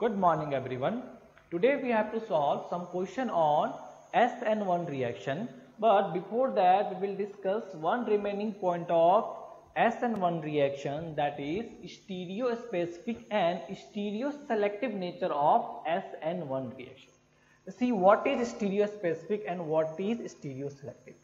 Good morning everyone. Today we have to solve some question on SN1 reaction, but before that we will discuss one remaining point of SN1 reaction, that is stereospecific and stereoselective nature of SN1 reaction. See what is stereospecific and what is stereoselective.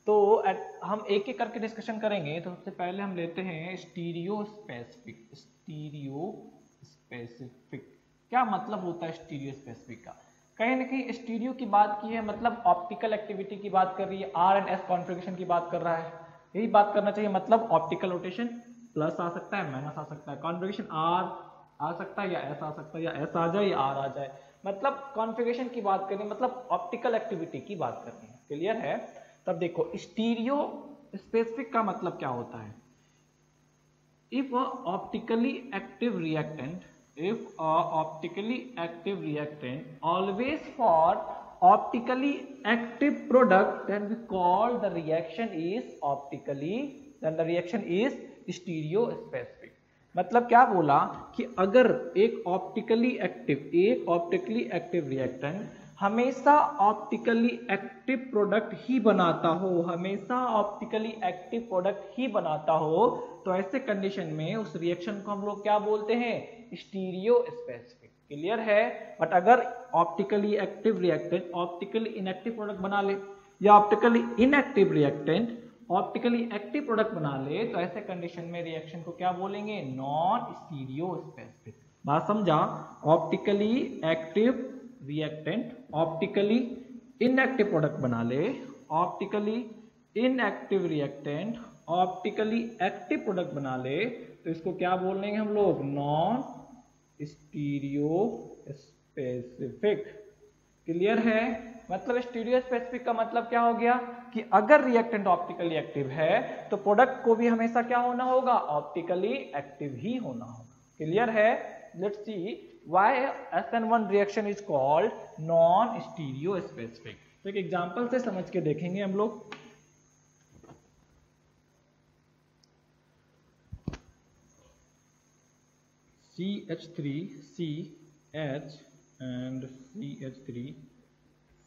तो हम एक एक करके discussion करेंगे। तो सबसे पहले हम लेते हैं स्टीरियोस्पेसिफिक। स्टीरियोस्पेसिफिक क्या मतलब होता है स्टीरियो स्पेसिफिक का? कहीं ना कहीं स्टीरियो की बात की है, मतलब ऑप्टिकल एक्टिविटी की बात कर रही है, आर एंड एस कॉन्फ़िगरेशन की बात कर रहा है, यही बात करना चाहिए। मतलब ऑप्टिकल रोटेशन प्लस आ सकता है, माइनस आ सकता है, कॉन्फ़िगरेशन आर आ सकता है या एस आ सकता है, या एस आ जाए या आर आ जाए, मतलब कॉन्फ़िगरेशन की बात करनी है, मतलब ऑप्टिकल एक्टिविटी की बात करनी है। क्लियर है? तब देखो स्टीरियो स्पेसिफिक का मतलब क्या होता है। If optically active reactant always for optically active product, then we call the reaction is stereospecific। मतलब क्या बोला कि अगर एक ऑप्टिकली एक्टिव रिएक्टेंट हमेशा ऑप्टिकली एक्टिव प्रोडक्ट ही बनाता हो, तो ऐसे कंडीशन में उस रिएक्शन को हम लोग क्या बोलते हैं? स्टीरियोस्पेसिफिक। क्लियर है? बट अगर optically active reactant optically inactive product बना ले, या optically inactive reactant optically active product बना ले, तो ऐसे कंडीशन में रिएक्शन को क्या बोलेंगे? नॉन स्टीरियोस्पेसिफिक। बात समझा? Optically active reactant optically inactive product बना ले, optically inactive reactant optically active product बना ले, तो इसको क्या बोलेंगे हम लोग? नॉन स्टीरियोस्पेसिफिक। क्लियर है? मतलब स्टीरियोस्पेसिफिक का मतलब क्या हो गया कि अगर रिएक्टेंट ऑप्टिकली एक्टिव है तो प्रोडक्ट को भी हमेशा क्या होना होगा? ऑप्टिकली एक्टिव ही होना होगा। क्लियर है? Let's see why SN1 reaction is called non stereospecific. तो एक एग्जांपल से समझ के देखेंगे हम लोग। CH3CH and CH3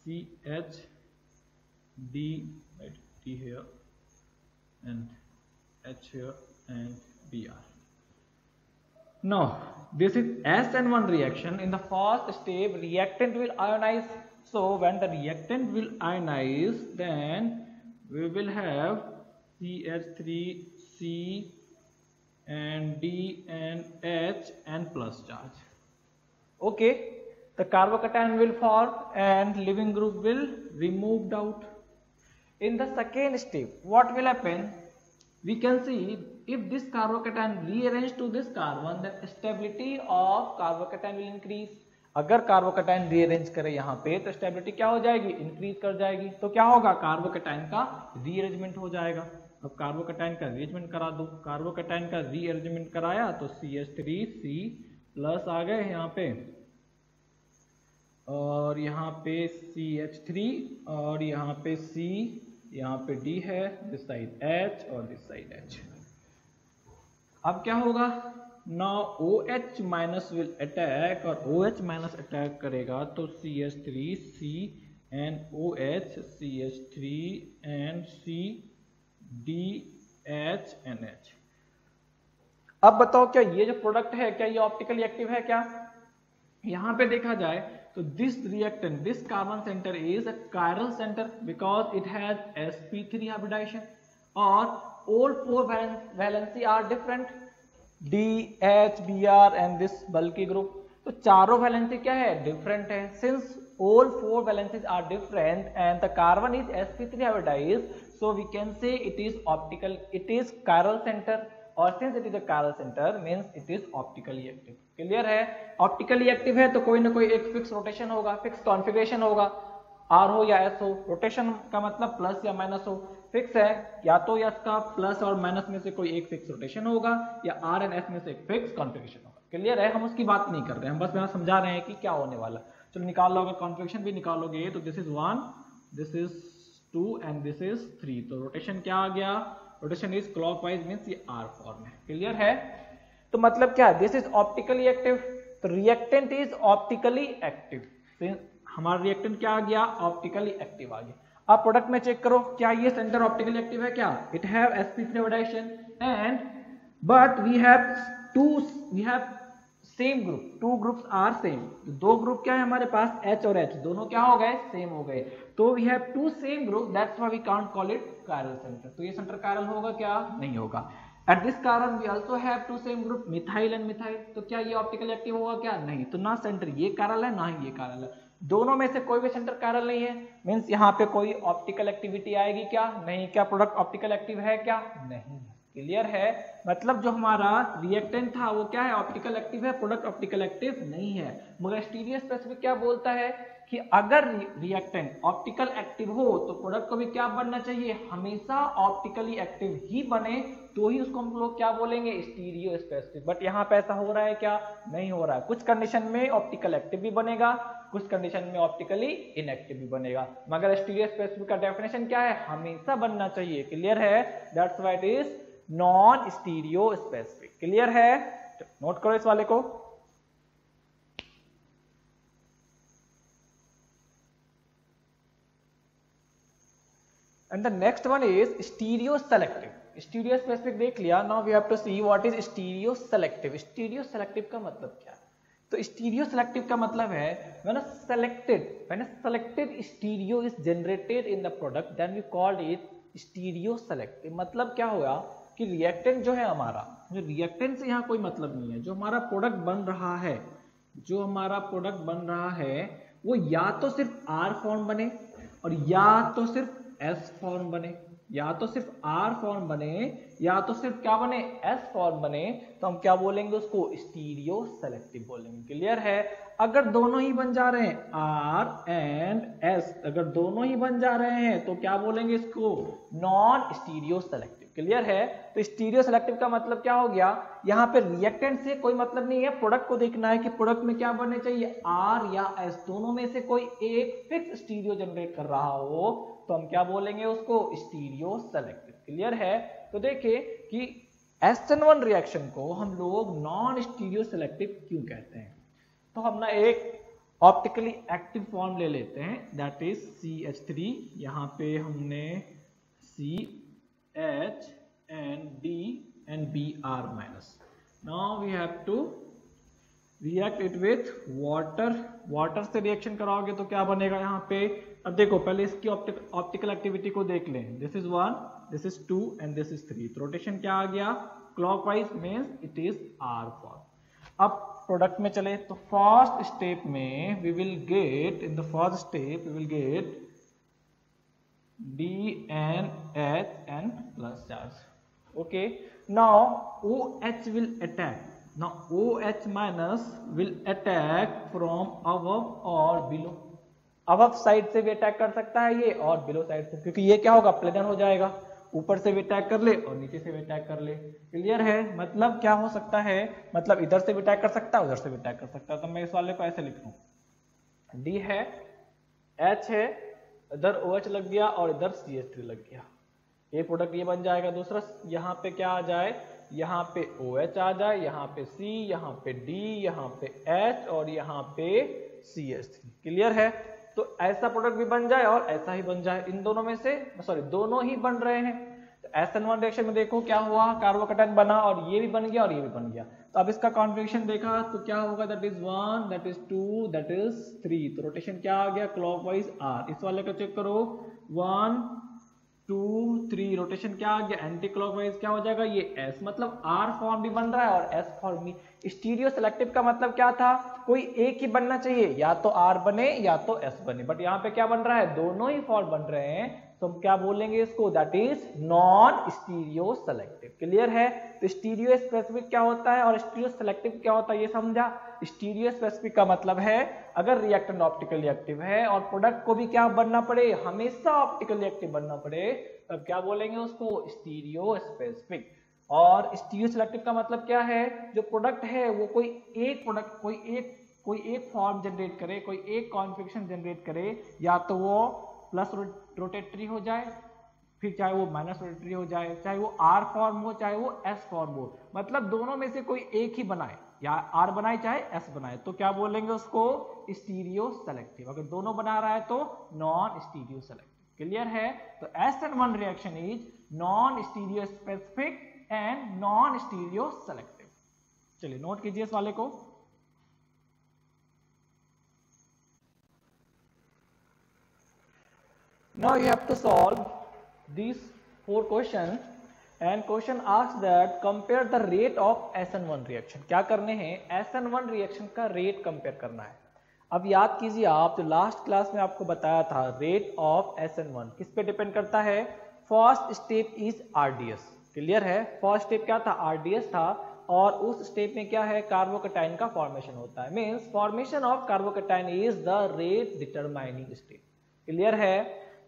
CHD right, T here and H here and Br. Now this is SN1 reaction. In the first step reactant will ionize. So when the reactant will ionize, then we will have CH3C and D and H and plus charge. Okay, the carbocation will form and living group will removed out. In the second step what will happen? We can see if this carbocation rearrange to this carbon, then stability of carbocation will increase. अगर carbocation rearrange करे यहाँ पे तो stability क्या हो जाएगी? Increase कर जाएगी। तो क्या होगा? कार्बोकेटाइन का रीअरेंजमेंट हो जाएगा। अब कार्बोकेटाइन का रीअरेंजमेंट करा दो। कार्बोकेटाइन का रीअरेंजमेंट कराया तो CH3C प्लस आ गए यहाँ पे, और यहाँ पे CH3 और यहाँ पे C, यहाँ पे D है, दिस साइड H और दिस साइड H। अब क्या होगा? Now OH minus will attack, और OH माइनस अटैक करेगा तो CH3C and OH, CH3 and C, DH and H। अब बताओ क्या ये जो प्रोडक्ट है क्या ये ऑप्टिकली एक्टिव है क्या? यहां पे देखा जाए तो this reactant, this carbon centre is a chiral center because it has sp3 hybridization, और all four valency are different, D, H, Br and this bulky group। तो चारों वैलेंसी क्या है? डिफरेंट है। Since all four valencies are different and the carbon is sp3 hybridized, so we can say it is chiral center, और since it is a chiral center means it is optically active। Clear है? Optically active है तो कोई ना कोई एक fix rotation होगा, fix configuration होगा, आर हो या एस हो। रोटेशन का मतलब प्लस या माइनस हो, फिक्स है, या तो एस का प्लस और माइनस में से कोई एक फिक्स रोटेशन होगा, या आर एंड एस में से एक फिक्स कॉन्फ़िगरेशन होगा। क्लियर है? हम उसकी बात नहीं कर रहे हैं, हम बस यहाँ समझा रहे हैं कि क्या होने वाला। चलो निकाल लो, अगर कॉन्फ़िगरेशन भी निकालोगे तो this is 1, this is 2 and this is 3। तो रोटेशन क्या आ गया? रोटेशन इज क्लॉकवाइज मींस ये आर फॉर्म है। क्लियर है? तो मतलब क्या है? दिस इज ऑप्टिकली एक्टिव तो रिएक्टेंट इज ऑप्टिकली एक्टिव, हमारा रिएक्टेंट क्या आ गया, ऑप्टिकली एक्टिव आ गया। अब प्रोडक्ट में चेक करो, क्या ये सेंटर ऑप्टिकली एक्टिव है क्या, it have sp3 oxidation and but we have same group, two groups are same, दो ग्रुप क्या है हमारे पास H और H, दोनों क्या हो गए, सेम हो गए, तो we have two same group, that's why we can't call it chiral center. तो ये सेंटर कायरल होगा क्या, नहीं होगा। At this carbon we also have two same group methyl and methyl, तो क्या ये ऑप्टिकली एक्टिव होगा क्या, नहीं। तो ना सेंटर ये कायरल है ना ही ये कायरल है, दोनों में से कोई भी सेंटर कायरल नहीं है, मींस यहाँ पे कोई ऑप्टिकल एक्टिविटी आएगी क्या, नहीं। क्या प्रोडक्ट ऑप्टिकल एक्टिव है क्या, नहीं। क्लियर है, मतलब जो हमारा रिएक्टेंट था वो क्या है, ऑप्टिकल एक्टिव है, प्रोडक्ट ऑप्टिकल एक्टिव नहीं है। मगर स्टीरियो स्पेसिफिक क्या बोलता है कि अगर रिएक्टेंट ऑप्टिकल एक्टिव हो तो प्रोडक्ट को भी क्या बनना चाहिए, हमेशा ऑप्टिकली एक्टिव ही बने, तो ही उसको हम लोग क्या बोलेंगे, स्टीरियो स्पेसिफिक। बट यहाँ पे ऐसा हो रहा है क्या, नहीं हो रहा है। कुछ कंडीशन में ऑप्टिकल एक्टिव भी बनेगा, कुछ कंडीशन में ऑप्टिकली इनएक्टिव भी बनेगा, मगर स्टीरियो स्पेसिफिक का डेफिनेशन क्या है, हमेशा बनना चाहिए। क्लियर है, that's why it is non stereo specific. Clear है, नोट करो इस वाले को। And the next one is stereo selective. Stereo specific देख लिया, now we have to see what is stereo selective. Stereo selective का मतलब क्या है, तो स्टीरियो सेलेक्टिव का मतलब है when a selected stereo is generated in the product then we called it stereo selective। मतलब क्या हुआ कि रिएक्टेंट जो है हमारा, रिएक्टेंट से यहाँ कोई मतलब नहीं है, जो हमारा प्रोडक्ट बन रहा है, जो हमारा प्रोडक्ट बन रहा है वो या तो सिर्फ R फॉर्म बने और या तो सिर्फ S फॉर्म बने, या तो सिर्फ R फॉर्म बने या तो सिर्फ क्या बने, S फॉर्म बने, तो हम क्या बोलेंगे उसको, स्टीरियो सेलेक्टिव बोलेंगे। क्लियर है, अगर दोनों ही बन जा रहे हैं R एंड S, अगर दोनों ही बन जा रहे हैं तो क्या बोलेंगे इसको, नॉन स्टीरियो सेलेक्टिव। क्लियर है, तो स्टीरियो सेलेक्टिव का मतलब क्या हो गया, यहाँ पे रिएक्टेंट से कोई मतलब नहीं है, प्रोडक्ट को देखना है कि प्रोडक्ट में क्या बनने चाहिए, R या S, दोनों में से कोई एक फिक्स स्टीरियो जनरेट कर रहा हो तो हम क्या बोलेंगे उसको, स्टीरियो सेलेक्टिव। क्लियर है, तो देखिए कि SN1 रिएक्शन को हम लोग नॉन स्टीरियो सेलेक्टिव क्यों कहते हैं। तो हम ना एक ऑप्टिकली एक्टिव फॉर्म ले लेते हैं, दैट इज CH3, यहाँ पे हमने CH and D and Br minus. Now we have to react it with water. Water से रिएक्शन कराओगे तो क्या बनेगा यहाँ पे, अब देखो पहले इसकी ऑप्टिकल एक्टिविटी को देख लें, this is 1, this is 2 and this is 3, तो रोटेशन क्या आ गया, clockwise means it is R form. अब प्रोडक्ट में चले तो फर्स्ट स्टेप में we will get, in the first step we will get DNH and plus charge. Okay, now OH will attack. Now OH minus will attack from above or below. above side से भी attack कर सकता है ये और below side से, क्योंकि ये क्या होगा, प्लेनर हो जाएगा, ऊपर से भी अटैक कर ले और नीचे से भी अटैक कर ले। क्लियर है, मतलब क्या हो सकता है, मतलब इधर से भी अटैक कर सकता है, उधर से भी अटैक कर सकता है। तो मैं इस वाले को ऐसे लिख लूं, D है, H है, इधर OH लग गया और इधर CH3 लग गया, ये प्रोडक्ट ये बन जाएगा। दूसरा यहाँ पे क्या आ जाए, यहाँ पे OH आ जाए, यहाँ पे C, यहाँ पे D, यहाँ पे H और यहाँ पे CH3। क्लियर है, तो ऐसा प्रोडक्ट भी बन जाए और ऐसा ही बन जाए, इन दोनों में से, सॉरी दोनों ही बन रहे हैं। तो SN1 रिएक्शन में देखो क्या हुआ, कार्बोकेटायन बना और ये भी बन गया और ये भी बन गया। तो अब इसका कॉन्फ़िगरेशन देखा तो क्या होगा, that is 1, that is 2, that is 3, तो रोटेशन क्या आ गया, क्लॉकवाइज R। इस वाले का चेक करो, 1 2 3, रोटेशन क्या आ गया, एंटी क्लॉकवाइज क्या हो जाएगा, ये S, मतलब R फॉर्म भी बन रहा है और S फॉर्म भी। स्टीरियो सेलेक्टिव का मतलब क्या था, कोई एक ही बनना चाहिए, या तो R बने या तो S बने, बट यहाँ पे क्या बन रहा है, दोनों ही फॉर्म बन रहे हैं, तो हम क्या बोलेंगे इसको, that is non stereo selective. Clear है, तो स्टीरियो स्पेसिफिक क्या होता है और स्टीरियो सेलेक्टिव क्या होता है ये समझा। स्टीरियो स्पेसिफिक का मतलब है अगर रिएक्टेंट ऑप्टिकली एक्टिव है और प्रोडक्ट को भी क्या बनना पड़े, हमेशा ऑप्टिकली एक्टिव बनना पड़े, तब क्या बोलेंगे उसको, स्टीरियो स्पेसिफिक। और स्टीरियो सेलेक्टिव का मतलब क्या है, जो प्रोडक्ट है वो कोई एक प्रोडक्ट, कोई एक फॉर्म जनरेट करे, कोई एक कॉन्फ़िगरेशन जनरेट करे, या तो वो प्लस रोटेटरी हो जाए, फिर चाहे वो माइनस रोटेटरी हो जाए, चाहे वो R फॉर्म हो, चाहे वो S फॉर्म हो, मतलब दोनों में से कोई एक ही बनाए, या R बनाए चाहे S बनाए, तो क्या बोलेंगे उसको? Stereo selective. अगर दोनों बना रहा है तो नॉन स्टीरियो सेलेक्टिव। क्लियर है? तो SN1 reaction is non stereo specific and non stereo selective. चलिए नोट कीजिए इस वाले को। Now you have to solve these 4 questions and question asks that compare the rate of SN1 reaction। क्या करने हैं? SN1 रिएक्शन का रेट कंपेयर करना है। अब याद कीजिए आप, जो लास्ट क्लास में आपको बताया था, रेट ऑफ SN1 किस पे डिपेंड करता है? First step is RDS। Clear है? फर्स्ट स्टेप क्या था? RDS था, और उस स्टेप में क्या है? कार्बोकैटायन का फॉर्मेशन होता है। Means formation of carbocation is the rate determining step. Clear है?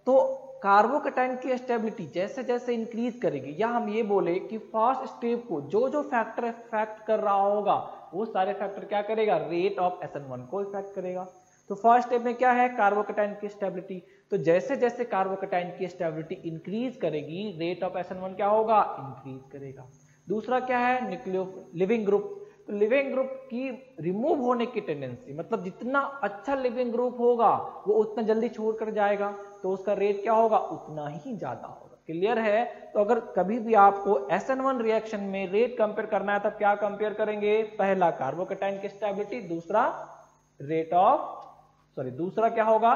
तो कार्बोकैटायन की स्टेबिलिटी जैसे जैसे इंक्रीज करेगी, या हम ये बोले कि फर्स्ट स्टेप को जो जो फैक्टर इफेक्ट कर रहा होगा वो सारे फैक्टर क्या करेगा? रेट ऑफ SN1 को इफेक्ट करेगा। तो फर्स्ट स्टेप में क्या है? कार्बोकैटायन की स्टेबिलिटी। तो जैसे जैसे कार्बोकैटायन की स्टेबिलिटी इंक्रीज करेगी, रेट ऑफ SN1 क्या होगा? इंक्रीज करेगा। दूसरा क्या है? Nucleo living group. तो लिविंग ग्रुप की रिमूव होने की टेंडेंसी, मतलब जितना अच्छा लिविंग ग्रुप होगा वो उतना जल्दी छोड़कर जाएगा, तो उसका रेट क्या होगा? उतना ही ज्यादा होगा। क्लियर है? तो अगर कभी भी आपको SN1 रिएक्शन में रेट कंपेयर करना है, तब क्या कंपेयर करेंगे? पहला कार्बोकैटायन की स्टेबिलिटी, दूसरा रेट ऑफ दूसरा क्या होगा?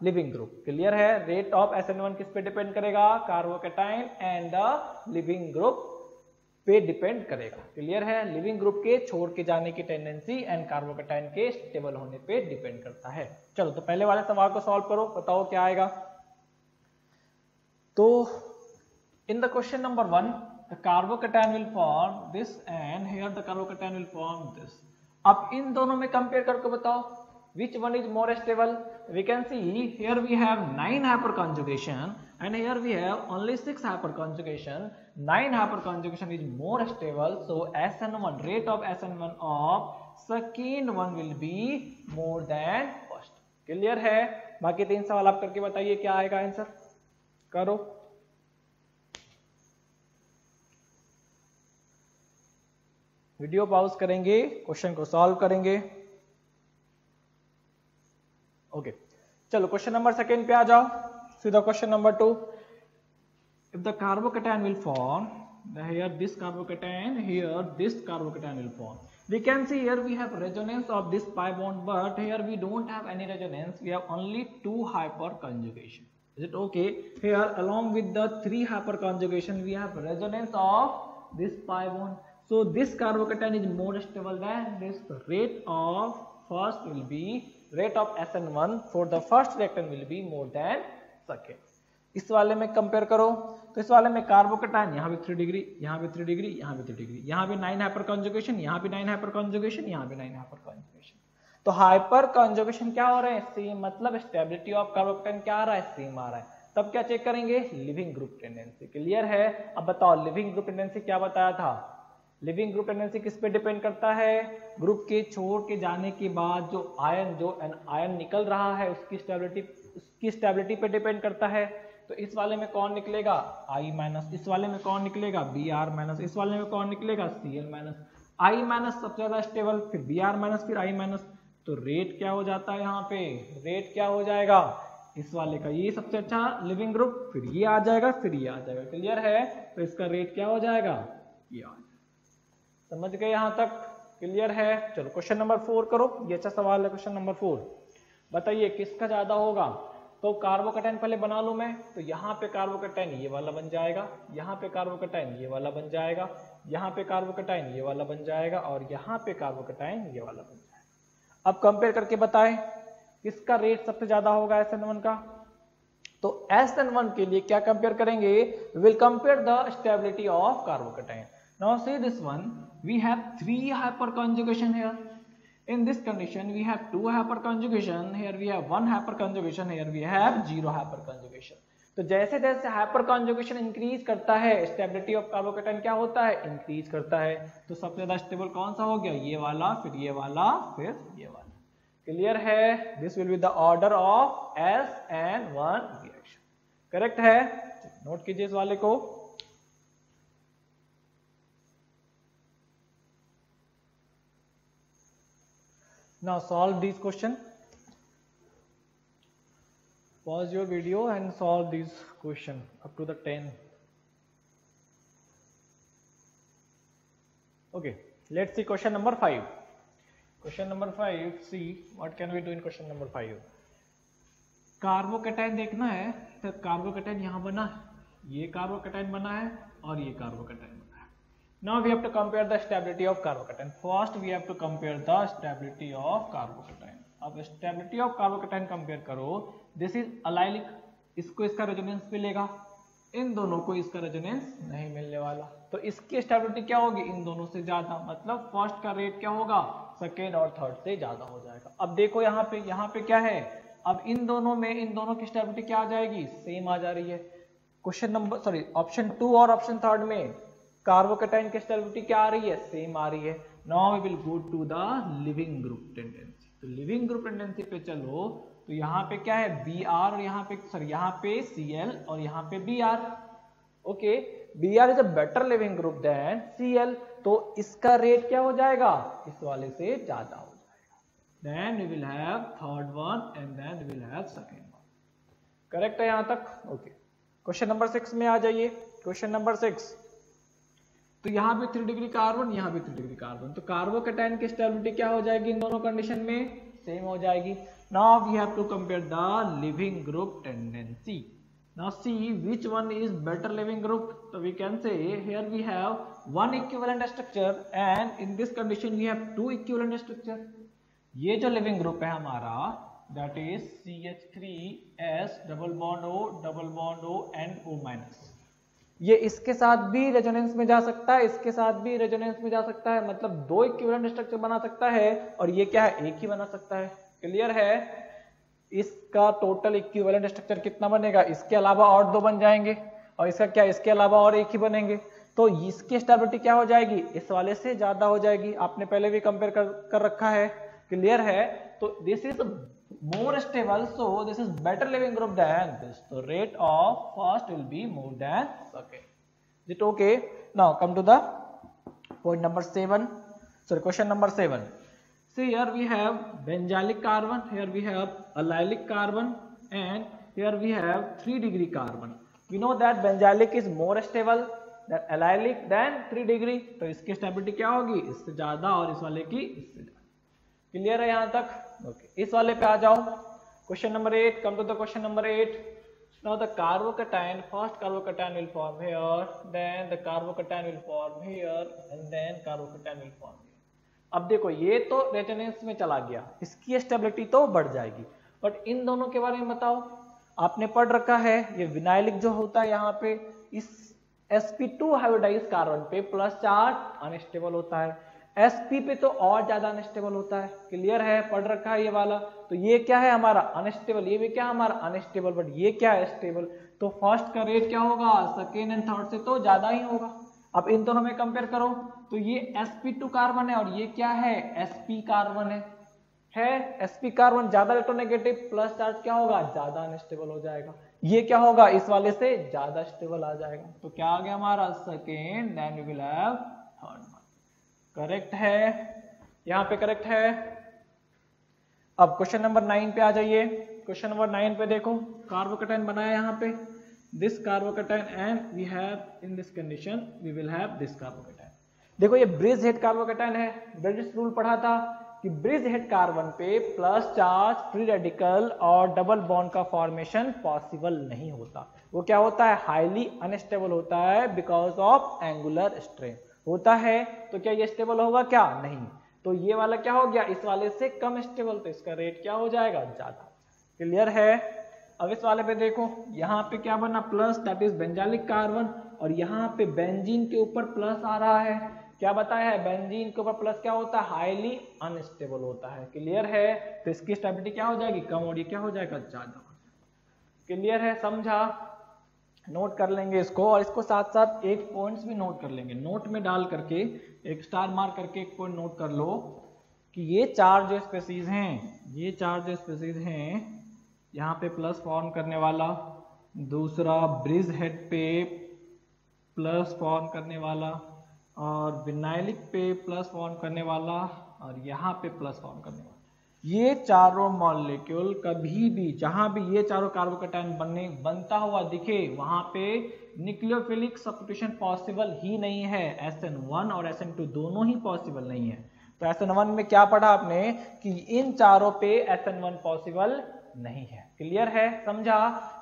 Leaving group. क्लियर है? रेट ऑफ SN1 किस पे डिपेंड करेगा? Carbocation and the leaving group पे डिपेंड करेगा। क्लियर है? लिविंग ग्रुप के छोड़ के जाने की टेंडेंसी एंड कार्बोकैटायन के स्टेबल होने पे डिपेंड करता है। चलो तो पहले वाले सवाल को सॉल्व करो, बताओ क्या आएगा। तो in the question number 1 the carbocation will form this and here the carbocation will form this. अब इन दोनों में कंपेयर करके बताओ which one is more stable। We can see here we have 9 hyperconjugation and here we have only 6 hyperconjugation। 9 hyperconjugation is more stable, so SN1 rate of SN1 of second one will be more than first। Clear है? बाकी 3 सवाल आप करके बताइए क्या आएगा answer. करो। Video pause करेंगे, क्वेश्चन को सॉल्व करेंगे। ओके चलो क्वेश्चन नंबर 2 पे आ जाओ। सीधा question number 2। If the carbocation will form here this carbocation, here this carbocation will form। We can see here we have resonance of this pi bond, but here we don't have any resonance, we have only 2 hyperconjugation। Is it okay? Here along with the 3 hyperconjugation we have resonance of this pi bond, so this carbocation is more stable than this। Rate of first will be rate of SN1 for the first reactant will be more than second। इस वाले में compare करो, तो इस वाले में carbocation यहाँ भी 3 डिग्री, यहाँ भी 3 डिग्री, यहाँ भी 3 डिग्री, यहाँ भी 9 हाइपर कॉन्जुगेशन, यहाँ भी 9 हाइपर कॉन्जुगेशन, यहाँ भी 9 हाइपर कॉन्जुगेशन। तो हाइपर कॉन्जुगेशन क्या हो रहा है? सेम, मतलब स्टेबिलिटी ऑफ कार्बोकैटायन क्या आ रहा है? सेम आ रहा है। तब क्या चेक करेंगे? Living group tendency. क्लियर है? अब बताओ लिविंग ग्रुप टेंडेंसी क्या बताया था? लिविंग ग्रुप टेंडेंसी किस पे डिपेंड करता है? ग्रुप के छोड़ के जाने के बाद जो आयन निकल रहा है उसकी स्टेबिलिटी पे डिपेंड करता है। तो इस वाले में कौन निकलेगा? I-, इस वाले में कौन निकलेगा? Br-, इस वाले में कौन निकलेगा? Cl-। I- सबसे ज्यादा स्टेबल, फिर Br-, फिर I-। तो रेट क्या हो जाता है यहाँ पे? रेट क्या हो जाएगा इस वाले का? ये सबसे अच्छा लिविंग ग्रुप, फिर ये आ जाएगा, फिर ये आ जाएगा। क्लियर है? तो इसका रेट क्या हो जाएगा? ये आ जाएगा। समझ गए यहाँ तक? क्लियर है? चलो क्वेश्चन नंबर 4 करो, ये अच्छा सवाल है। क्वेश्चन नंबर 4 बताइए किसका ज्यादा होगा? तो कार्बोकैटायन पहले बना लूं मैं, तो यहाँ पे कार्बोकैटायन ये वाला बन जाएगा, यहाँ पे कार्बोकैटायन ये वाला बन जाएगा, यहाँ पे कार्बोकैटायन ये वाला बन जाएगा, और यहाँ पे कार्बोकैटायन ये वाला बन जाएगा। अब कंपेयर करके बताएं किसका रेट सबसे ज्यादा होगा SN1 का। तो SN1 के लिए क्या कंपेयर करेंगे? Will compare the stability of carbocation. Now see this one, we have 3 hyperconjugation here. In this condition we have 2 hyperconjugation, here we have 1 hyperconjugation, here we have 0 hyperconjugation। तो जैसे जैसे hyperconjugation increase करता है stability of carbocation क्या होता है? Increase करता है। तो सबसे ज्यादा स्टेबल कौन सा हो गया? ये वाला, फिर ये वाला, फिर ये वाला। क्लियर है? This will be the order of SN1 reaction. Correct है? नोट कीजिए इस वाले को। Now solve this question, pause your video and solve this question up to the 10. Okay, let's see question number 5. Question number 5, see what can we do in question number 5. Carbocation देखना है, तो carbocation यहाँ बना है, ये carbocation बना है और ये कार्बोकैटायन बना है। Now we have to compare the stability of carbocation. First we have to compare the stability of carbocation. अब स्टेबिलिटी ऑफ कार्बोकैटायन कंपेयर करो, दिस इज अलाइलिक, इसको इसका रेजोनेंस मिलेगा, इन दोनों को इसका रेजोनेंस नहीं मिलने वाला, तो इसकी स्टेबिलिटी क्या होगी, इन दोनों से ज्यादा, मतलब फर्स्ट का रेट क्या होगा, सेकेंड और थर्ड से ज्यादा हो जाएगा। अब देखो यहाँ पे क्या है, अब इन दोनों में इन दोनों की स्टेबिलिटी क्या आ जाएगी, सेम आ जा रही है। क्वेश्चन नंबर सॉरी ऑप्शन 2 और ऑप्शन 3 में कार्बोकैटायन की स्टेबिलिटी क्या आ रही है, सेम आ रही है। Now we will go to the leaving group tendency. तो लिविंग ग्रुप टेंडेंसी पे चलो, तो यहाँ पे क्या है Br और यहाँ पे Cl और यहाँ पे Br। Okay, Br is a better leaving group than Cl, तो इसका रेट क्या हो जाएगा, इस वाले से ज्यादा हो जाएगा। Then we will have third one and then we will have second one. Correct है यहाँ तक? ओके, क्वेश्चन नंबर 6 में आ जाइए। क्वेश्चन नंबर 6, तो यहाँ पे 3 डिग्री कार्बन, यहाँ पे 3 डिग्री कार्बन, तो कार्बोकैटायन की स्टेबिलिटी क्या हो जाएगी इन दोनों कंडीशन में, सेम हो जाएगी। Now we have to compare the leaving group tendency. Now see which one is better leaving group, तो we can say here we have one equivalent structure and in this condition we have 2 equivalent structure. ये जो leaving group है हमारा, that is CH3S double bond O and O-, ये इसके साथ भी resonance में जा सकता है, इसके साथ भी रेजोनेंस में जा सकता है, मतलब 2 इक्विवेलेंट स्ट्रक्चर बना सकता है, और ये क्या है, एक ही बना सकता है। क्लियर है? इसका टोटल इक्विवेलेंट स्ट्रक्चर कितना बनेगा, इसके अलावा और 2 बन जाएंगे, और इसका क्या, इसके अलावा और एक ही बनेंगे, तो इसकी स्टेबिलिटी क्या हो जाएगी, इस वाले से ज्यादा हो जाएगी। आपने पहले भी कंपेयर कर रखा है। क्लियर है? तो this is more stable, so this is better living group than this, so rate of first will be more than second. Is it okay? Now come to the point number 7, sorry question number 7. See here we have benzylic carbon, here we have allylic carbon, and here we have 3 degree carbon. We know that benzylic is more stable than allylic than 3 degree, तो इसकी stability क्या होगी, इससे ज्यादा, और इस वाले की इससे ज्यादा। क्लियर है यहाँ तक? ओके, इस वाले पे आ जाओ। Question number 8, come to the question number 8। Now the carbocation, first carbocation will form here, then the carbocation will form here and then carbocation will form here. अब देखो ये तो रेजोनेंस में चला गया, इसकी स्टेबिलिटी तो बढ़ जाएगी, बट इन दोनों के बारे में बताओ। आपने पढ़ रखा है ये विनाइलिक जो होता है, यहाँ पे इस sp2 हाइब्रिडाइज्ड कार्बन पे प्लस चार्ज अनस्टेबल होता है, sp पे तो और ज्यादा अनस्टेबल होता है। क्लियर है? पढ़ रखा है ये वाला। तो ये क्या है हमारा अनस्टेबल, ये भी क्या हमारा अनस्टेबल, बट ये क्या है स्टेबल, तो फर्स्ट का रेट क्या होगा, सेकेंड एंड थर्ड से तो ज्यादा ही होगा। अब इन दोनों में कंपेयर करो, तो ये sp2 कार्बन है और ये क्या है, sp कार्बन है sp कार्बन ज्यादा इलेक्ट्रोनेगेटिव, प्लस चार्ज क्या होगा, ज्यादा अनस्टेबल हो जाएगा। ये क्या होगा, इस वाले से ज्यादा स्टेबल आ जाएगा, तो क्या आ गया हमारा second, then we will have third one. Correct है? यहाँ पे करेक्ट है। अब क्वेश्चन नंबर 9 पे आ जाइए। क्वेश्चन नंबर 9 पे देखो, कार्बोकैटायन बनाया यहाँ पे, this carbocation and we have in this condition we will have this carbocation. देखो ये ब्रिज हेड कार्बोकैटायन है, ब्रिज रूल पढ़ा था कि ब्रिज हेड कार्बन पे प्लस चार्ज, फ्री रेडिकल और डबल बॉन्ड का फॉर्मेशन पॉसिबल नहीं होता। वो क्या होता है, हाईली अनस्टेबल होता है बिकॉज ऑफ एंगुलर स्ट्रेन होता है। तो क्या ये स्टेबल होगा, क्या नहीं, तो ये वाला क्या हो गया, इस वाले से कम स्टेबल, तो इसका रेट क्या हो जाएगा, ज्यादा। क्लियर है? अब इस वाले पे देखो, यहाँ पे क्या बना, प्लस, दैट इज बेंजालिक कार्बन, और यहाँ पे बेंजीन के ऊपर प्लस आ रहा है। क्या बताया है, बेंजीन के ऊपर प्लस क्या होता है, हाईली अनस्टेबल होता है। क्लियर है? तो इसकी स्टेबिलिटी क्या हो जाएगी, कम, और ये क्या हो जाएगा, ज्यादा। क्लियर है? समझा? नोट कर लेंगे इसको, और इसको साथ साथ एक पॉइंट्स भी नोट कर लेंगे, नोट में डाल करके एक स्टार मार्क करके एक पॉइंट नोट कर लो कि ये चार जो स्पेसीज हैं, ये चार जो स्पेसीज हैं, यहाँ पे प्लस फॉर्म करने वाला, दूसरा ब्रिज हेड पे प्लस फॉर्म करने वाला, और विनाइलिक पे प्लस फॉर्म करने वाला, और यहाँ पे प्लस फॉर्म करने वाला। ये चारों मॉलिक्यूल कभी भी जहां भी ये चारों कार्बोकैटायन बनता हुआ दिखे वहां पे न्यूक्लियोफिलिक सब्स्टिट्यूशन पॉसिबल ही नहीं है। SN1 और SN2 दोनों ही पॉसिबल नहीं है। तो SN1 में क्या पढ़ा आपने कि इन चारों पे SN1 पॉसिबल नहीं है। क्लियर है, समझा?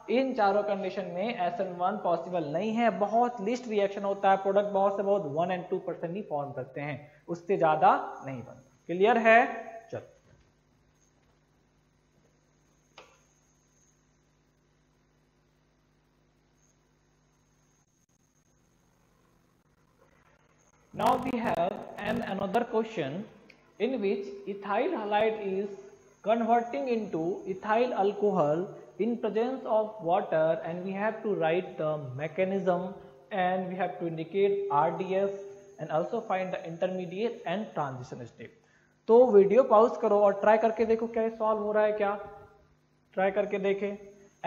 इन चारों कंडीशन में SN1 पॉसिबल नहीं है। बहुत लिस्ट रिएक्शन होता है, प्रोडक्ट बहुत से बहुत 1 और 2% ही फॉर्म करते हैं, उससे ज्यादा नहीं बनता। क्लियर है? चलो now we have another question in which ethyl halide is converting into ethyl alcohol in presence of water, and we have to write the mechanism, and we have to indicate RDS and also find the intermediate and transition step। तो video pause करो और try करके देखो क्या solve हो रहा है, क्या ट्राई करके देखें।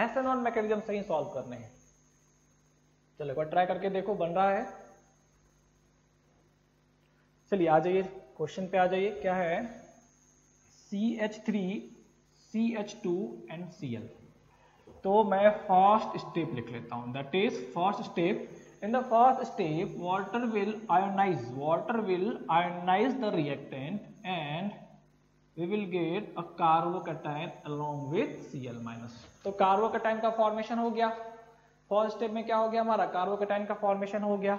SN1 मैकेनिज्म सही सॉल्व करने हैं। चलो एक बार ट्राई करके देखो बन रहा है। चलिए आ जाइए क्वेश्चन पे आ जाइए। क्या है? CH3 CH2 and Cl। तो मैं फर्स्ट स्टेप लिख लेता हूं, that is first step. In the first step water will ionise the reactant and we will get a carbocation along with Cl minus. तो कार्बोकैटायन का फॉर्मेशन हो गया। First step में क्या हो गया हमारा? कार्बोकैटायन का फॉर्मेशन हो गया।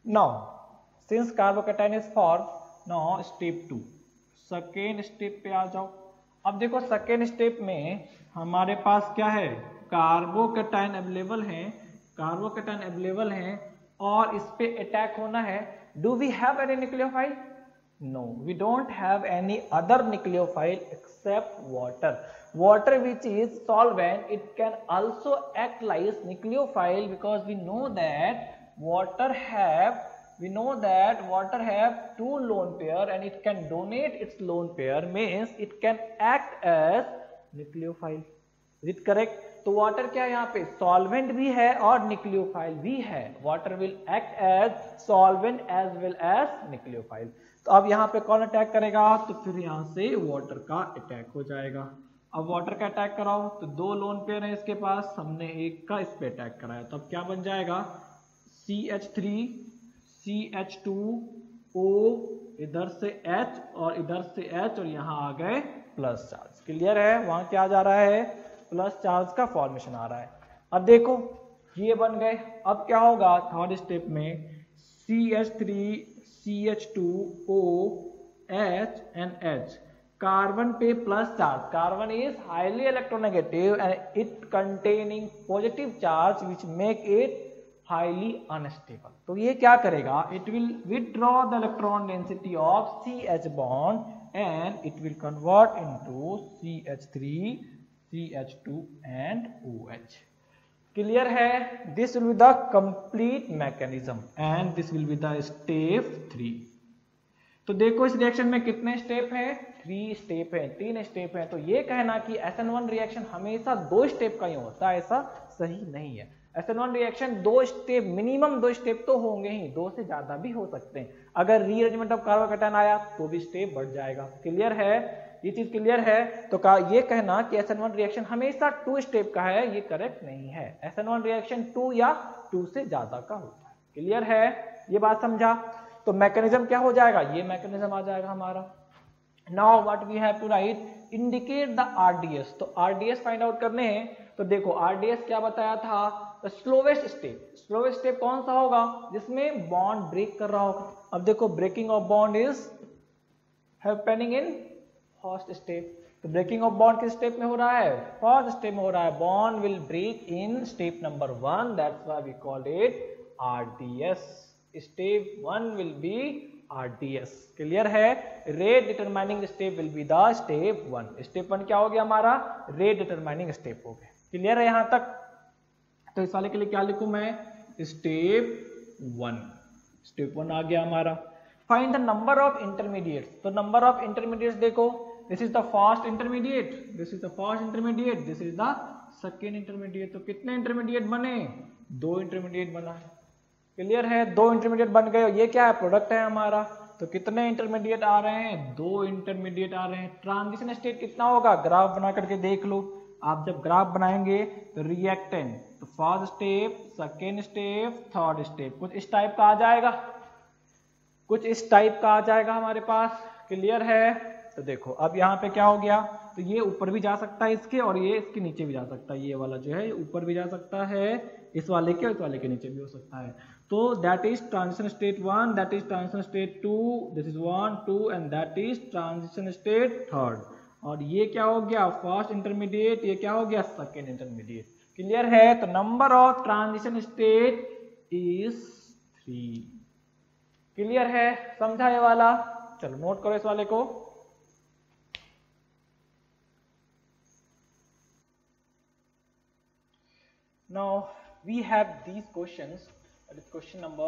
Now since carbocation is form, now step 2, second step पे आ जाओ। अब देखो सेकेंड स्टेप में हमारे पास क्या है? कार्बोकैटायन अवेलेबल है और इस पे अटैक होना है। Do we have any nucleophile? No, we don't have any other nucleophile except water. Water which is solvent, it can also act like nucleophile because we know that water have two lone pair and it can donate its lone pair, means it can act as nucleophile. Is it correct? तो water क्या है यहाँ पे? Solvent भी है और nucleophile भी है। Water will act as solvent as well as nucleophile. तो अब यहाँ पे कौन अटैक करेगा? तो फिर यहाँ से वाटर का अटैक हो जाएगा। अब वाटर का अटैक कराओ तो दो लोन पेयर है इसके पास, हमने एक का इस पे अटैक कराया, तो अब क्या बन जाएगा? CH3 CH2O, इधर से H और इधर से H और यहाँ आ गए प्लस चार्ज। क्लियर है? वहां क्या जा रहा है? प्लस चार्ज का फॉर्मेशन आ रहा है। अब देखो ये बन गए। अब क्या होगा थर्ड स्टेप में? CH3 CH2O H and H, carbon पे plus charge. Carbon is highly electronegative and it containing positive charge which make it highly unstable. तो ये क्या करेगा? It will withdraw the electron density of CH bond and it will convert into CH3 CH2 and OH। Clear है? This will be the complete mechanism and this will be the step 3। तो देखो इस reaction में कितने step है? 3 step है, 3 step है। तो ये कहना कि SN1 रिएक्शन हमेशा 2 स्टेप का ही होता है, ऐसा सही नहीं है। SN1 reaction 2 step, minimum 2 step तो होंगे ही, 2 से ज्यादा भी हो सकते हैं। अगर रीअरेंजमेंट ऑफ कार्बोकैटायन आया तो भी स्टेप बढ़ जाएगा। क्लियर है? ये चीज क्लियर है? तो ये कहना कि SN1 रिएक्शन हमेशा 2 स्टेप का है, ये करेक्ट नहीं है। SN1 रिएक्शन 2 या 2 से ज्यादा का होता है। क्लियर है? ये बात समझा? तो मैकेनिज्म क्या हो जाएगा? ये मैकेनिज्म आ जाएगा हमारा। Now what we have to write? Indicate the RDS। तो RDS फाइंड आउट करने हैं। तो देखो RDS क्या बताया था? Slowest step. स्लोवेस्ट स्टेप कौन सा होगा? जिसमें बॉन्ड ब्रेक कर रहा होगा। अब देखो breaking of bond is happening in first step. तो ब्रेकिंग ऑफ बॉन्ड किस स्टेप में हो रहा है? फर्स्ट स्टेप में हो रहा है। Bond will break in step number 1, that's why we call it RDS। Step 1 will be RDS। Clear है? Rate determining step will be the step 1। Step 1 क्या हो गया हमारा? रेट डिटरमाइनिंग स्टेप हो गया। क्लियर है यहां तक? तो इस वाले के लिए क्या लिखूं मैं? स्टेप 1। स्टेप 1 आ गया हमारा। Find the number of intermediates. तो नंबर ऑफ इंटरमीडिएट्स देखो, this is the first intermediate, this is the first intermediate, this is the second intermediate. तो कितने इंटरमीडिएट बने? 2 इंटरमीडिएट बना है। क्लियर है? 2 इंटरमीडिएट बन गए। ये क्या है? प्रोडक्ट है हमारा। तो कितने इंटरमीडिएट आ रहे हैं? 2 इंटरमीडिएट आ रहे हैं। ट्रांजिशन स्टेट कितना होगा? ग्राफ बना करके देख लो। आप जब ग्राफ बनाएंगे तो रिएक्टेंट, तो first step, second step, third step, कुछ इस टाइप का आ जाएगा, कुछ इस टाइप का आ जाएगा हमारे पास। क्लियर है? तो देखो अब यहाँ पे क्या हो गया, तो ये ऊपर भी जा सकता है इसके, और ये इसके नीचे भी जा सकता है। ये वाला जो है ऊपर भी जा सकता है इस वाले के, और इस वाले के नीचे भी हो सकता है। तो that is transition state 1, that is transition state 2, this is 1 2, and that is transition state 3। और ये क्या हो गया? First intermediate. ये क्या हो गया? Second intermediate. क्लियर है? तो number of transition state is 3। Clear है? समझा ये वाला? चलो नोट करो इस वाले को। Now we have these questions. That is question number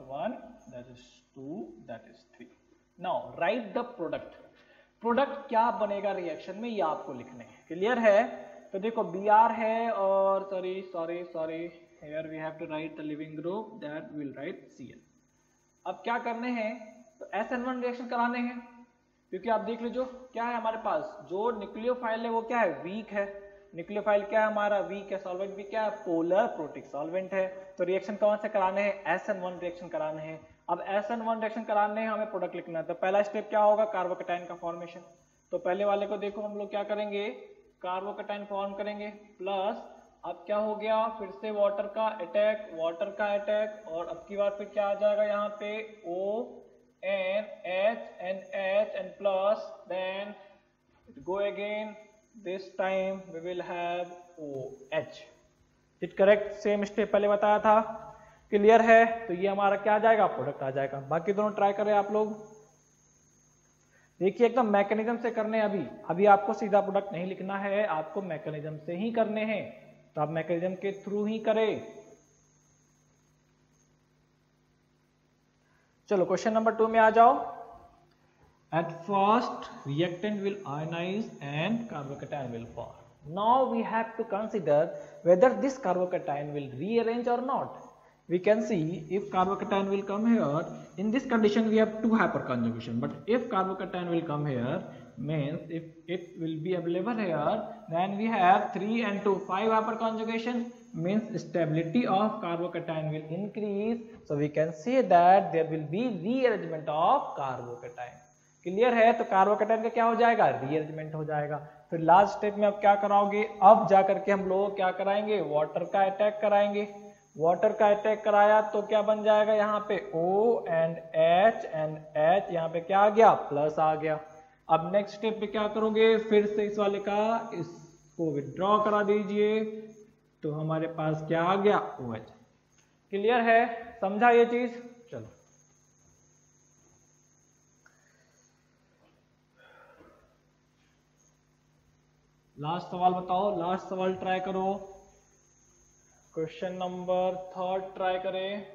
1, that is 2, that is 3. Now write the product. Product क्या बनेगा रिएक्शन में, ये आपको लिखने हैं। क्लियर है? तो देखो Br है, और sorry here we have to write the living group, that will write Cl. अब क्या करने हैं? तो SN1 रिएक्शन कराने हैं, क्योंकि आप देख लीजिए क्या है हमारे पास, जो न्यूक्लियोफाइल है वो क्या है? वीक है। न्यूक्लियोफाइल क्या है हमारा? वीक है। सॉल्वेंट भी क्या है? पोलर प्रोटिक सॉल्वेंट है। तो रिएक्शन कौन से कराने हैं? SN1 रिएक्शन कराने हैं। अब SN1 रिएक्शन कराने हैं, हमें प्रोडक्ट लिखना है। तो पहला स्टेप क्या होगा? कार्बोकैटायन का फॉर्मेशन। तो पहले वाले को देखो, हम लोग क्या करेंगे? कार्बोकैटायन फॉर्म करेंगे, प्लस अब क्या हो गया? फिर से वाटर का अटैक, और अब की बार फिर क्या आ जाएगा यहाँ पे? ONH and plus then go again. This time we will have OH. Is it correct? Same step पहले बताया था। क्लियर है? तो ये हमारा क्या आ जाएगा? प्रोडक्ट आ जाएगा। बाकी दोनों ट्राई करें आप लोग। देखिए एकदम मैकेनिज्म से करने हैं। अभी आपको सीधा प्रोडक्ट नहीं लिखना है, आपको मैकेनिज्म से ही करने हैं। तो आप मैकेनिज्म के थ्रू ही करें। चलो क्वेश्चन नंबर 2 में आ जाओ। At first, reactant will ionize and carbocation will form. Now we have to consider whether this carbocation will rearrange or not. We can see if carbocation will come here, in this condition we have 2 hyperconjugation. But if carbocation will come here, means if it will be available here, then we have 3 and 2, 5 hyperconjugation, means stability of carbocation will increase. So we can say that there will be rearrangement of carbocation. Clear है? तो carbocation का क्या हो जाएगा? Rearrangement हो जाएगा। फिर last step में अब क्या कराओगे? अब जाकर के हम लोग क्या कराएंगे? वाटर का अटैक कराएंगे। वाटर का अटैक कराया तो क्या बन जाएगा? यहाँ पे O and H, यहाँ पे क्या आ गया? प्लस आ गया। अब नेक्स्ट स्टेप पे क्या करोगे? फिर से इस वाले का इसको विथड्रॉ करा दीजिए, तो हमारे पास क्या आ गया? OH। क्लियर है? समझा ये चीज? चलो लास्ट सवाल बताओ, लास्ट सवाल ट्राई करो। क्वेश्चन नंबर 3 ट्राई करें।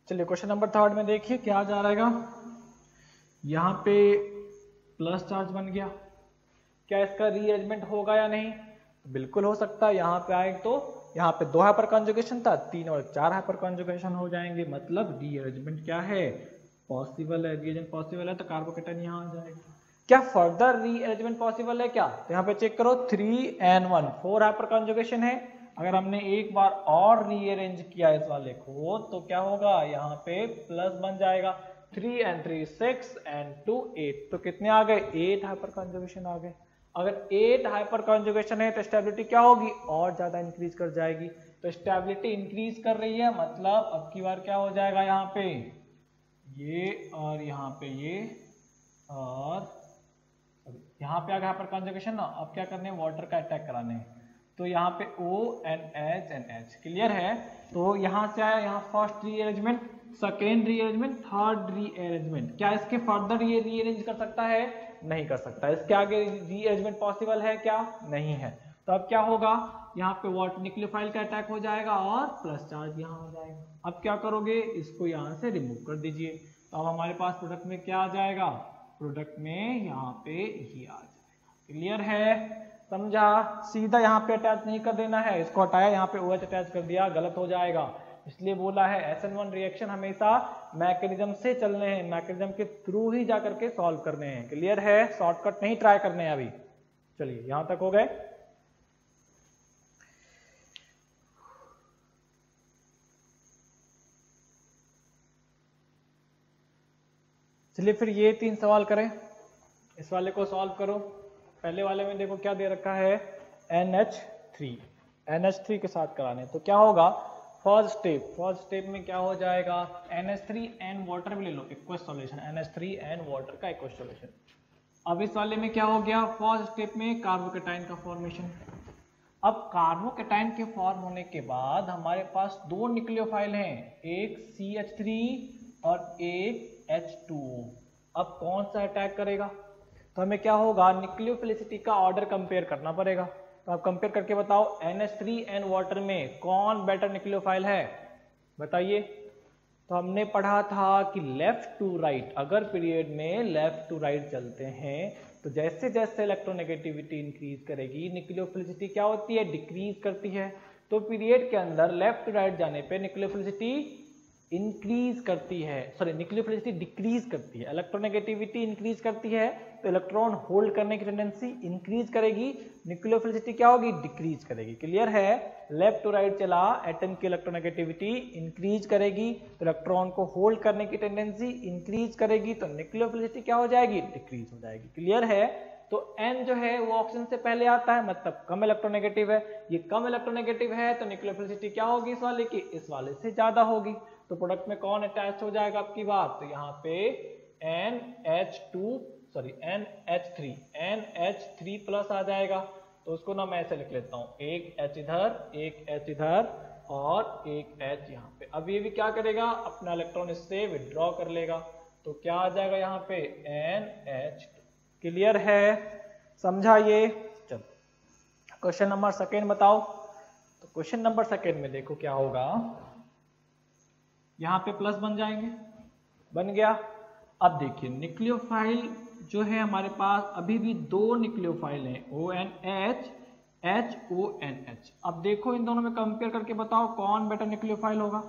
चलिए क्वेश्चन नंबर 3 में देखिए क्या जा रहेगा। यहाँ पे प्लस चार्ज बन गया, क्या इसका रीअरेंजमेंट होगा या नहीं? बिल्कुल हो सकता है। यहाँ पे आए तो यहाँ पे 2 हाइपर कॉन्जुगेशन था, 3 और 4 हाइपर कॉन्जुगेशन हो जाएंगे, मतलब रीअरेंजमेंट क्या है? पॉसिबल है। रीअरेंजमेंट पॉसिबल है तो कार्बोकैटायन यहाँ आ जाएगा। क्या फर्दर रीअरेंजमेंट पॉसिबल है क्या? तो यहाँ पे चेक करो, 3 and 1 4 हाइपर कॉन्जुगेशन है। अगर हमने एक बार और रीअरेंज किया इस वाले को तो क्या होगा? यहाँ पे प्लस बन जाएगा। 3 and 3 6 and 2 8, तो कितने आ गए? 8 हाइपर कॉन्जुगेशन आ गए। अगर 8 हाइपर कॉन्जुगेशन है तो स्टेबिलिटी क्या होगी? और ज्यादा इंक्रीज कर जाएगी। तो स्टेबिलिटी इंक्रीज कर रही है, मतलब अब की बार क्या हो जाएगा? यहाँ पे ये और यहाँ पे ये, और यहाँ पे आ गया हाइपर कॉन्जुगेशन ना। अब क्या करने हैं? वाटर का अटैक कराने हैं। तो यहाँ पे O and H। क्लियर है? तो यहाँ से आया, यहाँ first rearrangement, second rearrangement, third rearrangement. क्या इसके फर्दर ये रीअरेंज कर सकता है? नहीं कर सकता। इसके आगे रीअरेंजमेंट पॉसिबल है क्या? नहीं है। तो अब क्या होगा, यहाँ पे वाटर न्यूक्लियोफाइल का अटैक हो जाएगा और प्लस चार्ज यहाँ हो जाएगा। अब क्या करोगे, इसको यहाँ से रिमूव कर दीजिए। तो अब हमारे पास प्रोडक्ट में क्या आ जाएगा, प्रोडक्ट में यहाँ पे ही आ जाएगा। क्लियर है, समझा। सीधा यहाँ पे अटैच नहीं कर देना है, इसको हटाया, यहाँ पे OH अटैच कर दिया, गलत हो जाएगा। इसलिए बोला है SN1 रिएक्शन हमेशा मैकेनिज्म से चलने हैं, मैकेनिज्म के थ्रू ही जा करके सॉल्व करने हैं। क्लियर है, शॉर्टकट नहीं ट्राई करने हैं अभी। चलिए यहां तक हो गए। चलिए फिर ये 3 सवाल करें, इस वाले को सॉल्व करो। पहले वाले में देखो क्या दे रखा है, NH3 के साथ कराने। तो क्या होगा, फर्स्ट स्टेप में क्या हो जाएगा, NH3 एंड वाटर भी ले लो, aqueous solution, NH3 and water का एक्वस सॉल्यूशन। अब इस वाले में क्या हो गया, फर्स्ट स्टेप में कार्बोकेटाइन का फॉर्मेशन। अब कार्बोकेटाइन के फॉर्म होने के बाद हमारे पास 2 न्यूक्लियोफाइल हैं, एक CH3 और एक H2O। अब कौन सा अटैक करेगा, तो हमें क्या होगा, न्यूक्लियोफिलिसिटी का ऑर्डर कंपेयर करना पड़ेगा। तो आप कंपेयर करके बताओ NH3 एंड वाटर में कौन बेटर न्यूक्लियोफाइल है, बताइए। तो हमने पढ़ा था कि लेफ्ट टू राइट, अगर पीरियड में लेफ्ट टू राइट चलते हैं तो जैसे जैसे इलेक्ट्रोनेगेटिविटी इंक्रीज करेगी न्यूक्लियोफिलिसिटी क्या होती है, डिक्रीज करती है। तो पीरियड के अंदर लेफ्ट टू राइट जाने पे न्यूक्लियोफिलिसिटी इंक्रीज करती है, सॉरी न्यूक्लियोफिलिसिटी डिक्रीज करती है। इलेक्ट्रोनेगेटिविटी इंक्रीज करती है तो इलेक्ट्रॉन होल्ड करने की टेंडेंसी इंक्रीज करेगी, न्यूक्लियोफिलिसिटी क्या होगी, डिक्रीज करेगी। क्लियर है, लेफ्ट टू राइट चला, एटम की इलेक्ट्रोनेगेटिविटी इंक्रीज करेगी तो इलेक्ट्रॉन को होल्ड करने की टेंडेंसी इंक्रीज करेगी, तो न्यूक्लियोफिलिसिटी क्या हो जाएगी, डिक्रीज हो जाएगी। क्लियर है, तो N जो है वो ऑक्सीजन से पहले आता है, मतलब कम इलेक्ट्रोनेगेटिव है। ये कम इलेक्ट्रोनेगेटिव है तो न्यूक्लियोफिलिसिटी क्या होगी इस वाले की, इस वाले से ज्यादा होगी। तो प्रोडक्ट में कौन अटैच हो जाएगा आपकी बात, तो यहाँ पे NH3 प्लस आ जाएगा। तो उसको ना मैं ऐसे लिख लेता हूँ, एक H इधर, एक H इधर और एक H यहाँ पे। अब ये भी क्या करेगा, अपना इलेक्ट्रॉन इससे विड्रॉ कर लेगा। तो क्या आ जाएगा यहाँ पे NH2। क्लियर है, समझा ये। चलो क्वेश्चन नंबर सेकेंड बताओ। तो क्वेश्चन नंबर सेकेंड में देखो क्या होगा, यहाँ पे प्लस बन जाएंगे, बन गया। अब देखिए न्यूक्लियोफाइल जो है हमारे पास अभी भी 2 न्यूक्लियोफाइल हैं, ONH, HONH। अब देखो इन दोनों में कंपेयर करके बताओ कौन बेटर न्यूक्लियोफाइल होगा।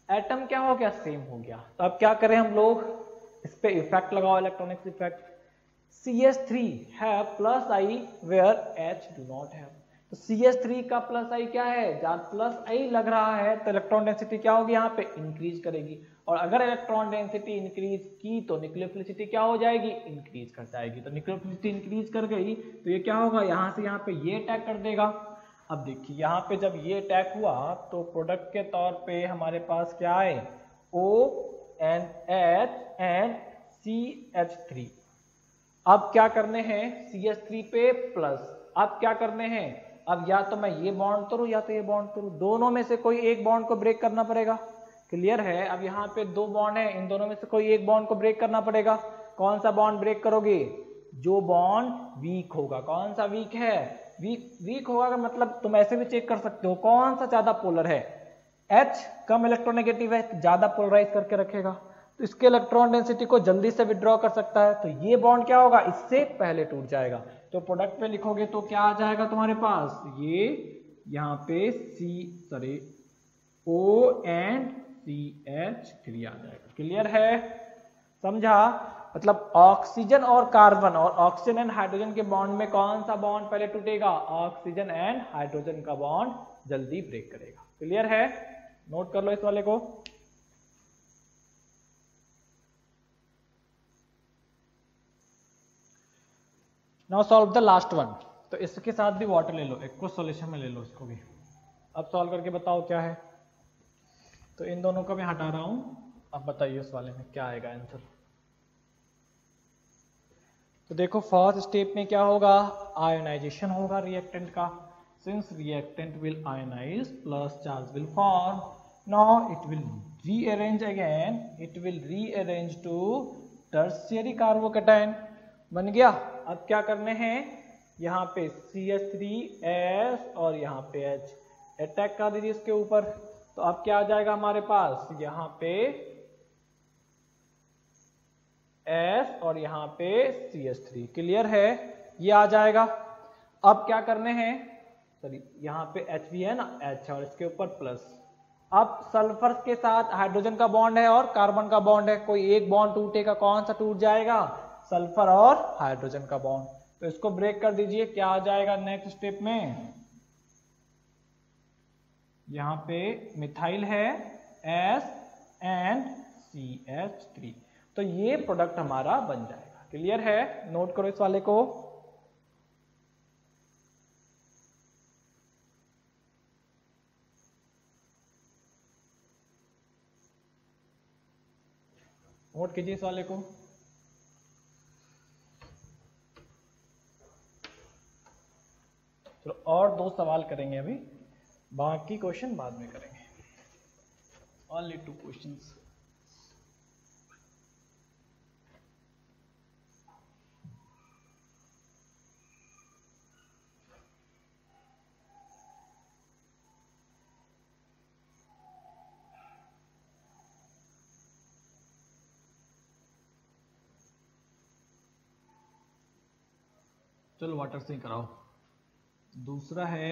एटम क्या हो गया, सेम हो गया। तो अब क्या करें हम लोग, इस पे इफेक्ट लगाओ, इलेक्ट्रॉनिक्स इफेक्ट। CH3 है plus I where H do not have. तो CH3 का प्लस आई क्या है, जब प्लस आई लग रहा है तो इलेक्ट्रॉन डेंसिटी क्या होगी, यहाँ पे इंक्रीज करेगी। और अगर इलेक्ट्रॉन डेंसिटी इंक्रीज की तो न्यूक्लियोफिलिसिटी क्या हो जाएगी, इंक्रीज कर जाएगी। तो न्यूक्लियोफिलिसिटी इंक्रीज कर गई तो ये क्या होगा, यहाँ से यहाँ पे ये अटैक कर देगा। अब देखिए यहाँ पे जब ये अटैक हुआ तो प्रोडक्ट के तौर पे हमारे पास क्या है, ONH एंड CH3। अब क्या करने हैं, CH3 पे प्लस। अब क्या करने हैं, अब या तो मैं ये बॉन्ड तोड़ूं या तो ये बॉन्ड तोड़ूं, दोनों में से कोई एक बॉन्ड को ब्रेक करना पड़ेगा। क्लियर है, अब यहाँ पे 2 बॉन्ड है, इन दोनों में से कोई एक बॉन्ड को ब्रेक करना पड़ेगा। कौन सा बॉन्ड ब्रेक करोगे, जो बॉन्ड वीक होगा। कौन सा वीक है, वीक होगा का मतलब तुम ऐसे भी चेक कर सकते हो कौन सा ज्यादा पोलर है। H कम इलेक्ट्रोनेगेटिव है, ज्यादा पोलराइज करके रखेगा, तो इसके इलेक्ट्रॉन डेंसिटी को जल्दी से विड्रॉ कर सकता है। तो ये बॉन्ड क्या होगा, इससे पहले टूट जाएगा। तो प्रोडक्ट पे लिखोगे तो क्या आ जाएगा तुम्हारे पास, ये यहाँ पे O एंड CH3 आ जाएगा। क्लियर है, समझा। मतलब ऑक्सीजन और कार्बन और ऑक्सीजन एंड हाइड्रोजन के बॉन्ड में कौन सा बॉन्ड पहले टूटेगा, ऑक्सीजन एंड हाइड्रोजन का बॉन्ड जल्दी ब्रेक करेगा। क्लियर है, नोट कर लो इस वाले को। Now solve the last one. तो इसके साथ भी वाटर ले लो, एक्वस सॉल्यूशन में ले लो इसको भी। अब सॉल्व करके बताओ क्या है। तो इन दोनों को मैं हटा रहा हूं, अब बताइए उस वाले में क्या आएगा आंसर। तो देखो फर्स्ट स्टेप में क्या होगा, आयोनाइजेशन होगा रिएक्टेंट का। Since reactant will ionise plus charge will form, now it will rearrange again, it will rearrange to tertiary carbocation. बन गया। अब क्या करने हैं, यहाँ पे CH3S और यहाँ पे H अटैक कर दीजिए इसके ऊपर। तो अब क्या आ जाएगा हमारे पास, यहाँ पे S और यहाँ पे CH3। क्लियर है, ये आ जाएगा। अब क्या करने हैं, सॉरी यहाँ पे H भी है ना, H और इसके ऊपर प्लस। अब सल्फर के साथ हाइड्रोजन का बॉन्ड है और कार्बन का बॉन्ड है, कोई एक बॉन्ड टूटेगा, कौन सा टूट जाएगा, सल्फर और हाइड्रोजन का बॉन्ड। तो इसको ब्रेक कर दीजिए, क्या आ जाएगा नेक्स्ट स्टेप में, यहाँ पे मिथाइल है S एंड CH3। तो ये प्रोडक्ट हमारा बन जाएगा। क्लियर है, नोट करो इस वाले को। नोट कीजिए इस वाले को। चलो और 2 सवाल करेंगे अभी, बाकी क्वेश्चन बाद में करेंगे। Only 2 questions. चलो वाटर से ही कराओ। दूसरा है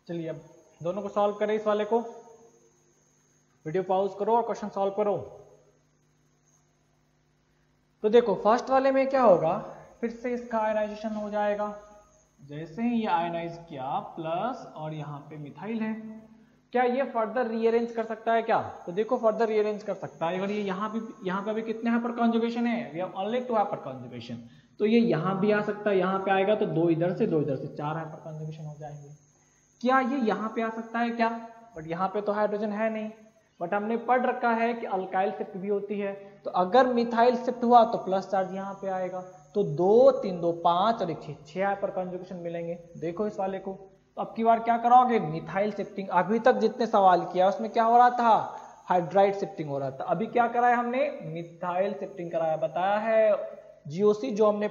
चलिए अब दोनों को सॉल्व करें इस वाले को। वीडियो पॉज करो और क्वेश्चन सॉल्व करो। तो देखो फर्स्ट वाले में क्या होगा, फिर से इसका आयनाइजेशन हो जाएगा। जैसे ही ये आयनाइज किया प्लस और यहाँ पे मिथाइल है, क्या ये फर्दर रीअरेंज कर सकता है क्या, तो देखो फर्दर रीअरेंज कर सकता है। और ये यहाँ पे भी कितने हाइपर कॉन्जुगेशन है, we have only 2 hyperconjugation. तो ये यहाँ भी आ सकता है, यहाँ पे आएगा तो 2 इधर से 2 इधर से, 4 हाइपर कॉन्जुगेशन हो जाएंगे। क्या ये यहाँ पे आ सकता है क्या, बट यहाँ पे तो हाइड्रोजन है नहीं। बट हमने पढ़ रखा है कि अल्काइल शिफ्ट भी होती है, तो अगर मिथाइल शिफ्ट हुआ तो प्लस चार्ज यहाँ पे आएगा। तो 2 3 2 5 और 6 हाइपर कॉन्जुगेशन मिलेंगे। देखो इस वाले को। तो अब की बार क्या कराओगे, मिथाइल शिफ्टिंग। अभी तक जितने सवाल किया उसमें क्या हो रहा था, हाइड्राइड शिफ्टिंग हो रहा था। अभी क्या कराया हमने, मिथाइल शिफ्टिंग कराया। बताया है GOC जो हमने